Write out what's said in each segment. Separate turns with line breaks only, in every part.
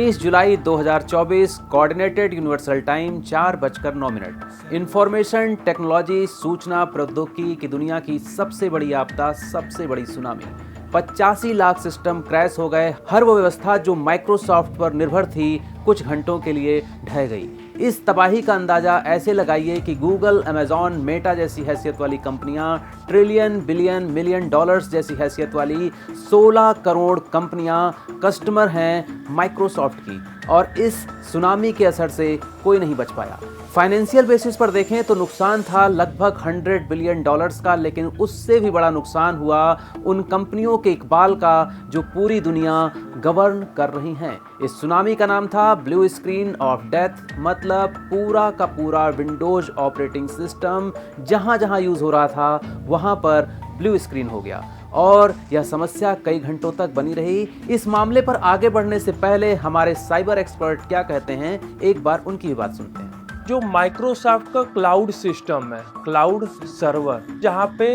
19 जुलाई 2024 coordinated universal time 4:09। Information technology सूचना प्रौद्योगिकी की दुनिया की सबसे बड़ी आपदा, सबसे बड़ी सुनामी। 85 लाख सिस्टम क्रैश हो गए। हर वो व्यवस्था जो माइक्रोसॉफ्ट पर निर्भर थी कुछ घंटों के लिए ढह गई। इस तबाही का अंदाजा ऐसे लगाइए कि गूगल, अमेजॉन, मेटा जैसी हैसियत वाली कंपनियां, ट्रिलियन, बिलियन, मिलियन डॉलर्स जैसी हैसियत वाली 16 करोड़ कंपनियां कस्टमर हैं माइक्रोसॉफ्ट की, और इस सुनामी के असर से कोई नहीं बच पाया। फाइनेंशियल बेसिस पर देखें तो नुकसान था लगभग 100 बिलियन डॉलर्स का, लेकिन उससे भी बड़ा नुकसान हुआ उन कंपनियों के इकबाल का जो पूरी दुनिया गवर्न कर रही हैं। इस सुनामी का नाम था ब्लू स्क्रीन ऑफ डेथ, मतलब पूरा का पूरा विंडोज ऑपरेटिंग सिस्टम जहां जहां यूज हो रहा था वहां पर ब्लू स्क्रीन हो गया, और यह समस्या कई घंटों तक बनी रही। इस मामले पर आगे बढ़ने से पहले हमारे साइबर एक्सपर्ट क्या कहते हैं, एक बार उनकी भी बात सुनते हैं।
जो माइक्रोसॉफ्ट का क्लाउड सिस्टम है, क्लाउड सर्वर, जहाँ पे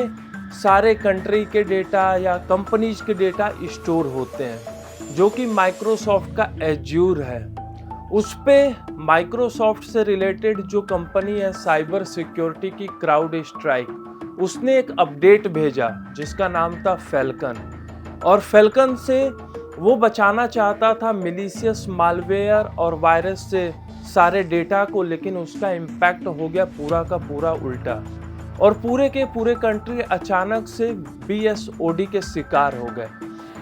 सारे कंट्री के डेटा या कंपनीज के डेटा स्टोर होते हैं, जो कि माइक्रोसॉफ्ट का एज्यूर है। उस पे माइक्रोसॉफ्ट से रिलेटेड जो कंपनी है साइबर सिक्योरिटी की, क्राउड स्ट्राइक, उसने एक अपडेट भेजा जिसका नाम था फैल्कन, और फैल्कन से वो बचाना चाहता था मिलीशियस मालवेयर और वायरस से सारे डेटा को, लेकिन उसका इम्पैक्ट हो गया पूरा का पूरा उल्टा, और पूरे के पूरे कंट्री अचानक से BSOD के शिकार हो गए।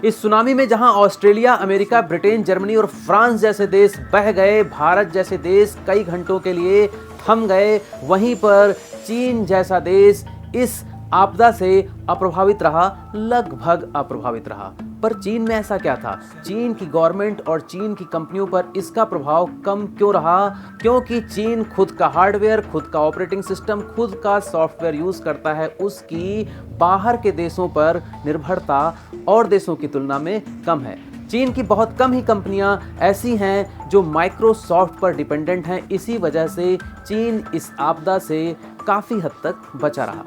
इस सुनामी में जहां ऑस्ट्रेलिया, अमेरिका, ब्रिटेन, जर्मनी और फ्रांस जैसे देश बह गए, भारत जैसे देश कई घंटों के लिए थम गए, वहीं पर चीन जैसा देश इस आपदा से अप्रभावित रहा, लगभग अप्रभावित रहा। पर चीन में ऐसा क्या था? चीन की गवर्नमेंट और चीन की कंपनियों पर इसका प्रभाव कम क्यों रहा? क्योंकि चीन खुद का हार्डवेयर, खुद का ऑपरेटिंग सिस्टम, खुद का सॉफ्टवेयर यूज करता है। उसकी बाहर के देशों पर निर्भरता और देशों की तुलना में कम है। चीन की बहुत कम ही कंपनियां ऐसी हैं जो माइक्रोसॉफ्ट पर डिपेंडेंट हैं। इसी वजह से चीन इस आपदा से काफ़ी हद तक बचा रहा।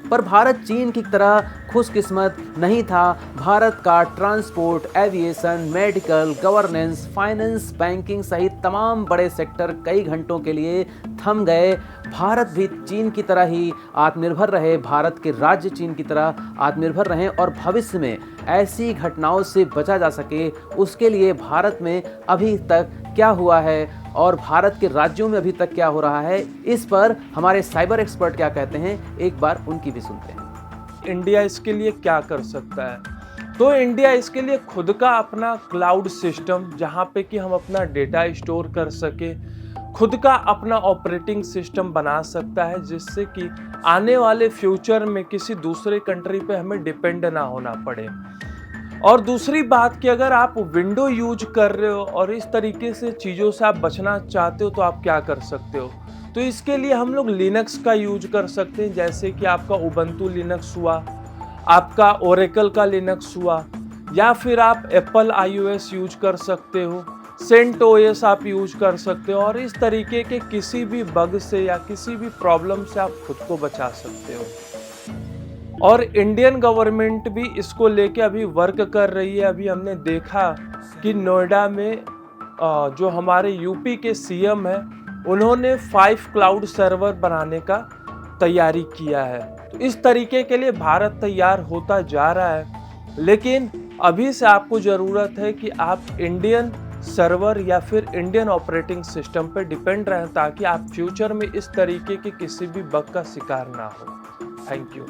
पर भारत चीन की तरह खुशकिस्मत नहीं था। भारत का transport, aviation, medical, governance, finance, banking सहित तमाम बड़े सेक्टर कई घंटों के लिए थम गए। भारत भी चीन की तरह ही आत्मनिर्भर रहे, भारत के राज्य चीन की तरह आत्मनिर्भर रहें, और भविष्य में ऐसी घटनाओं से बचा जा सके उसके लिए भारत में अभी तक क्या हुआ है और भारत के राज्यों में अभी तक क्या हो रहा है, इस पर हमारे साइबर एक्सपर्ट क्या कहते हैं, एक बार उनकी भी सुनते हैं।
इंडिया इसके लिए क्या कर सकता है? तो इंडिया इसके लिए खुद का अपना क्लाउड सिस्टम, जहाँ पे कि हम अपना डेटा स्टोर कर सके, खुद का अपना ऑपरेटिंग सिस्टम बना सकता है, जिससे कि आने वाले फ्यूचर में किसी दूसरे कंट्री पे हमें डिपेंड ना होना पड़े। और दूसरी बात कि अगर आप विंडो यूज कर रहे हो और इस तरीके से चीज़ों से आप बचना चाहते हो तो आप क्या कर सकते हो? तो इसके लिए हम लोग लिनक्स का यूज कर सकते हैं, जैसे कि आपका उबंटू लिनक्स हुआ, आपका ओरेकल का लिनक्स हुआ, या फिर आप एप्पल iOS यूज कर सकते हो, CentOS आप यूज कर सकते हो, और इस तरीके के किसी भी बग से या किसी भी प्रॉब्लम से आप खुद को बचा सकते हो। और इंडियन गवर्नमेंट भी इसको लेके अभी वर्क कर रही है। अभी हमने देखा कि नोएडा में जो हमारे यूपी के CM है, उन्होंने 5 क्लाउड सर्वर बनाने का तैयारी किया है। तो इस तरीके के लिए भारत तैयार होता जा रहा है, लेकिन अभी से आपको ज़रूरत है कि आप इंडियन सर्वर या फिर इंडियन ऑपरेटिंग सिस्टम पर डिपेंड रहें, ताकि आप फ्यूचर में इस तरीके के किसी भी बग का शिकार ना हो। Thank you.